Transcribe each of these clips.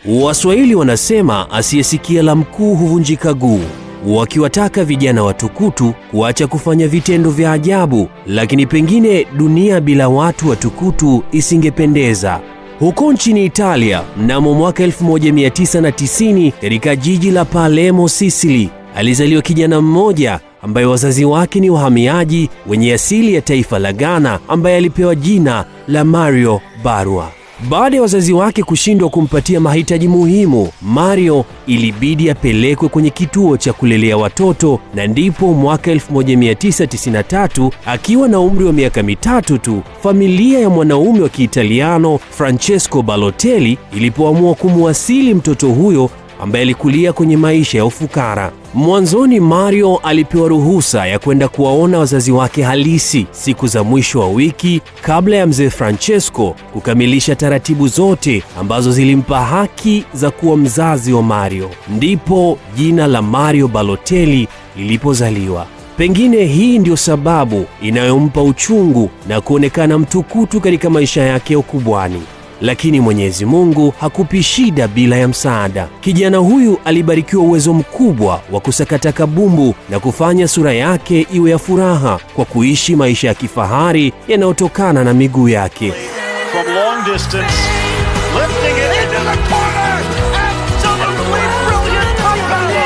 Waswahili wanasema asiyesikia la mkuu huvunjika guu, wakiwataka vijana watukutu kuacha kufanya vitendo vya ajabu, lakini pengine dunia bila watu watukutu isingependeza. Huko nchini Italia, mnamo mwaka 1990 katika jiji la Palermo, Sicily, alizaliwa kijana mmoja ambaye wazazi wake ni wahamiaji wenye asili ya taifa la Ghana, ambaye alipewa jina la Mario Barua. Baada ya wazazi wake kushindwa kumpatia mahitaji muhimu, Mario ilibidi apelekwe kwenye kituo cha kulelea watoto, na ndipo mwaka 1993 akiwa na umri wa miaka mitatu tu, familia ya mwanaume wa Kiitaliano Francesco Balotelli ilipoamua kumwasili mtoto huyo ambaye alikulia kwenye maisha ya ufukara. Mwanzoni Mario alipewa ruhusa ya kwenda kuwaona wazazi wake halisi siku za mwisho wa wiki kabla ya mzee Francesco kukamilisha taratibu zote ambazo zilimpa haki za kuwa mzazi wa Mario. Ndipo jina la Mario Balotelli lilipozaliwa. Pengine hii ndio sababu inayompa uchungu na kuonekana mtukutu katika maisha yake ya ukubwani. Lakini Mwenyezi Mungu hakupi shida bila ya msaada. Kijana huyu alibarikiwa uwezo mkubwa wa kusakata kabumbu na kufanya sura yake iwe ya furaha kwa kuishi maisha ya kifahari yanayotokana na miguu yake. From long distance, lifting it into the corner. Absolutely brilliant Cavallo.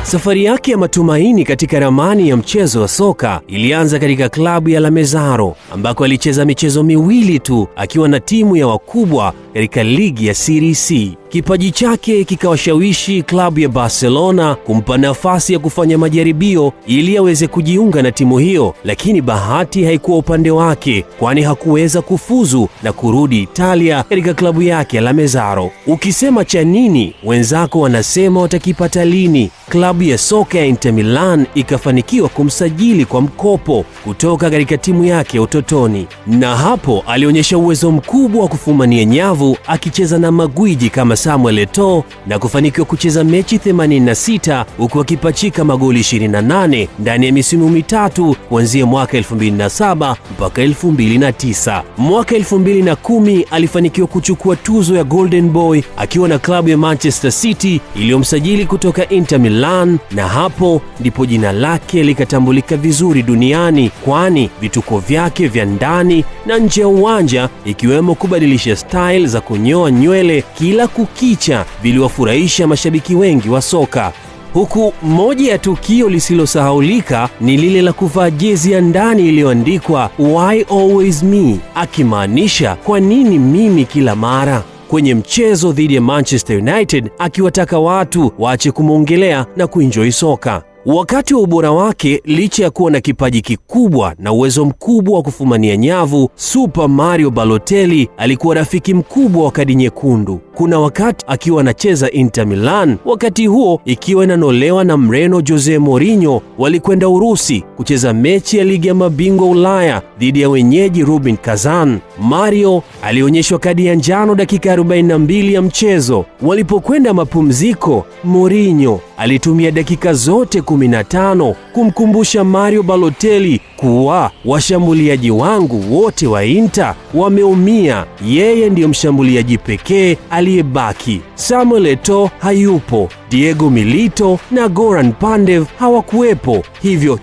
Safari yake ya matumaini katika ramani ya mchezo wa soka ilianza katika klabu ya La Mezzaro, ambako alicheza michezo miwili tu akiwa na timu ya wakubwa katika ligi ya Serie C. Kipaji chake kikawashawishi klabu ya Barcelona kumpa nafasi ya kufanya majaribio ili aweze kujiunga na timu hiyo, lakini bahati haikuwa upande wake, kwani hakuweza kufuzu na kurudi Italia katika klabu yake ya La Mezzaro. Ukisema cha nini, wenzako wanasema watakipata lini. Klabu ya soka ya Inter Milan ikafanikiwa kumsajili kwa mkopo kutoka katika timu yake ya utotoni, na hapo alionyesha uwezo mkubwa wa kufumania nyavu akicheza na magwiji kama Samuel Eto'o na kufanikiwa kucheza mechi 86 huku akipachika magoli 28 ndani ya misimu mitatu kuanzia mwaka 2007 mpaka 2009. Mwaka 2010 alifanikiwa kuchukua tuzo ya Golden Boy akiwa na klabu ya Manchester City iliyomsajili kutoka Inter Milan, na hapo ndipo jina lake likatambulika vizuri duniani, kwani vituko vyake vya ndani na nje ya uwanja, ikiwemo kubadilisha style za kunyoa nywele kila kukicha, viliwafurahisha mashabiki wengi wa soka. Huku moja ya tukio lisilosahaulika ni lile la kuvaa jezi ya ndani iliyoandikwa Why Always Me, akimaanisha kwa nini mimi kila mara, kwenye mchezo dhidi ya Manchester United, akiwataka watu waache kumwongelea na kuenjoy soka. Wakati wa ubora wake, licha ya kuwa na kipaji kikubwa na uwezo mkubwa wa kufumania nyavu, Super Mario Balotelli alikuwa rafiki mkubwa wa kadi nyekundu. Kuna wakati akiwa anacheza Inter Milan, wakati huo ikiwa inanolewa na Mreno Jose Mourinho, walikwenda Urusi kucheza mechi ya ligi ya mabingwa Ulaya dhidi ya wenyeji Rubin Kazan. Mario alionyeshwa kadi ya njano dakika 42 ya mchezo. Walipokwenda mapumziko, Mourinho alitumia dakika zote 15 kumkumbusha Mario Balotelli kuwa washambuliaji wangu wote wa Inter wameumia, yeye ndiyo mshambuliaji pekee aliyebaki. Samuel Eto'o hayupo, Diego Milito na Goran Pandev hawakuwepo, hivyo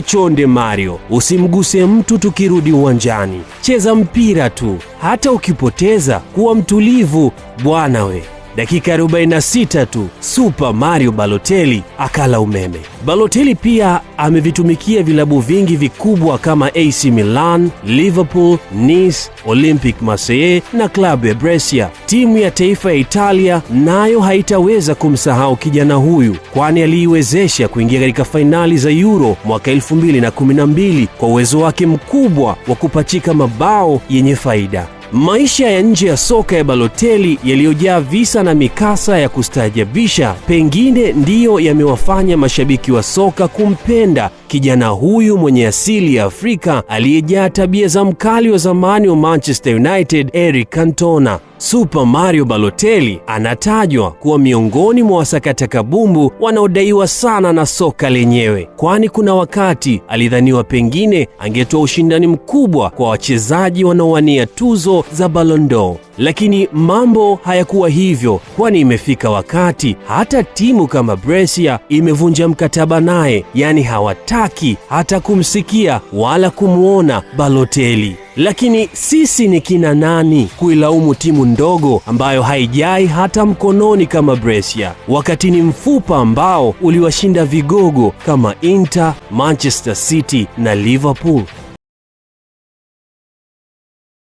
chonde Mario, usimguse mtu tukirudi uwanjani, cheza mpira tu, hata ukipoteza kuwa mtulivu bwana we. Dakika 46 tu, Super Mario Balotelli akala umeme. Balotelli pia amevitumikia vilabu vingi vikubwa kama AC Milan, Liverpool, Nice, Olympique Marseille na klabu ya Brescia. Timu ya taifa ya Italia nayo haitaweza kumsahau kijana huyu, kwani aliiwezesha kuingia katika fainali za Euro mwaka 2012 kwa uwezo wake mkubwa wa kupachika mabao yenye faida. Maisha ya nje ya soka ya Balotelli yaliyojaa visa na mikasa ya kustaajabisha pengine ndiyo yamewafanya mashabiki wa soka kumpenda kijana huyu mwenye asili ya Afrika aliyejaa tabia za mkali wa zamani wa Manchester United Eric Cantona. Super Mario Balotelli anatajwa kuwa miongoni mwa wasakata kabumbu wanaodaiwa sana na soka lenyewe, kwani kuna wakati alidhaniwa pengine angetoa ushindani mkubwa kwa wachezaji wanaowania tuzo za Ballon d'Or. Lakini mambo hayakuwa hivyo, kwani imefika wakati hata timu kama Brescia imevunja mkataba naye, yani hawataki hata kumsikia wala kumuona Balotelli. Lakini sisi ni kina nani kuilaumu timu ndogo ambayo haijai hata mkononi kama Brescia, wakati ni mfupa ambao uliwashinda vigogo kama Inter, Manchester City na Liverpool?